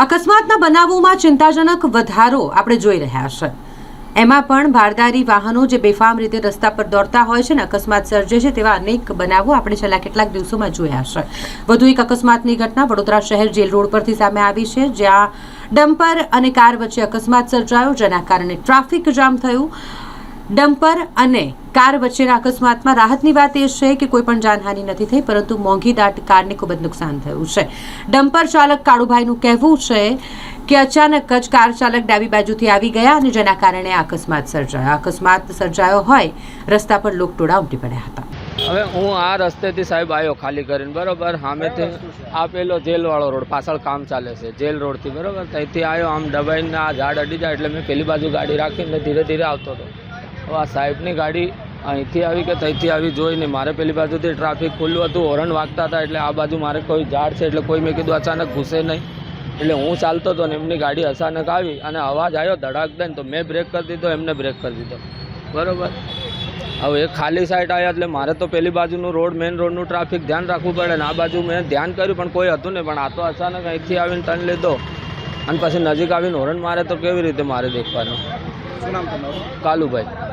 અકસ્માતના બનાવોમાં ચિંતાજનક વધારો આપણે જોઈ રહ્યા છે। એમાં પણ ભારદારી વાહનો જે બેફામ રીતે રસ્તા પર દોડતા હોય છે ને અકસ્માત સર્જે છે તેવા અનેક બનાવો આપણે છેલ્લા કેટલાક દિવસોમાં જોયા છે। વધુ એક અકસ્માતની ઘટના વડોદરા શહેર જેલ રોડ પરથી સામે આવી છે, જ્યાં ડમ્પર અને કાર વચ્ચે અકસ્માત સર્જાયો, જેના કારણે ટ્રાફિક જામ થયું। ડમ્પર અને કાર વચ્ચેના અકસ્માતમાં રાહતની વાત એ છે કે કોઈ પણ જાનહાનિ નથી થઈ, પરંતુ મોંઘી દાટ કારને ખૂબ જ નુકસાન થયું છે। ડમ્પર ચાલક કાળુભાઈનું કહેવું છે કે અચાનક જ કાર ચાલક ડાબી બાજુથી આવી ગયા અને જેના કારણે અકસ્માત સર્જાયો। અકસ્માત સર્જાયો હોય રસ્તા પર લોકટોળા ઉમટી પડ્યા હતા। હવે હું આ રસ્તેથી સાહેબ આવ્યો ખાલી કરીને, બરોબર, સામેથી આ પેલો જેલવાળો રોડ, પાછળ કામ ચાલે છે જેલ રોડથી, બરોબર, ત્યાંથી આવ્યો, આમ દબાઈને આ ઝાડ અડી જાય એટલે મેં પેલી બાજુ ગાડી રાખીને ધીરે ધીરે આવતો હતો। હવે આ સાહેબની ગાડી અહીંથી આવી કે ત્યાંથી આવી જોઈને મારે પેલી બાજુથી ટ્રાફિક ખુલ્લું હતું, હોર્ન વાગતા હતા, એટલે આ બાજુ મારે કોઈ ઝાડ છે એટલે કોઈ મેં કીધું અચાનક ઘૂસે નહીં, એટલે હું ચાલતો હતો ને એમની ગાડી અચાનક આવી અને અવાજ આવ્યો ધડાક દઈને, તો મેં બ્રેક કરી દીધો, એમને બ્રેક કરી દીધો, બરોબર। હવે એક ખાલી સાઈડ આવ્યા એટલે મારે તો પેલી બાજુનું રોડ, મેઇન રોડનું ટ્રાફિક ધ્યાન રાખવું પડે ને આ બાજુ મેં ધ્યાન કર્યું પણ કોઈ હતું નહીં, પણ આ તો અચાનક અહીંથી આવીને ટર્ન લીધો અને પછી નજીક આવીને હોર્ન મારે તો કેવી રીતે મારે દેખવાનું। શું નામ તમારું? કાલુભાઈ।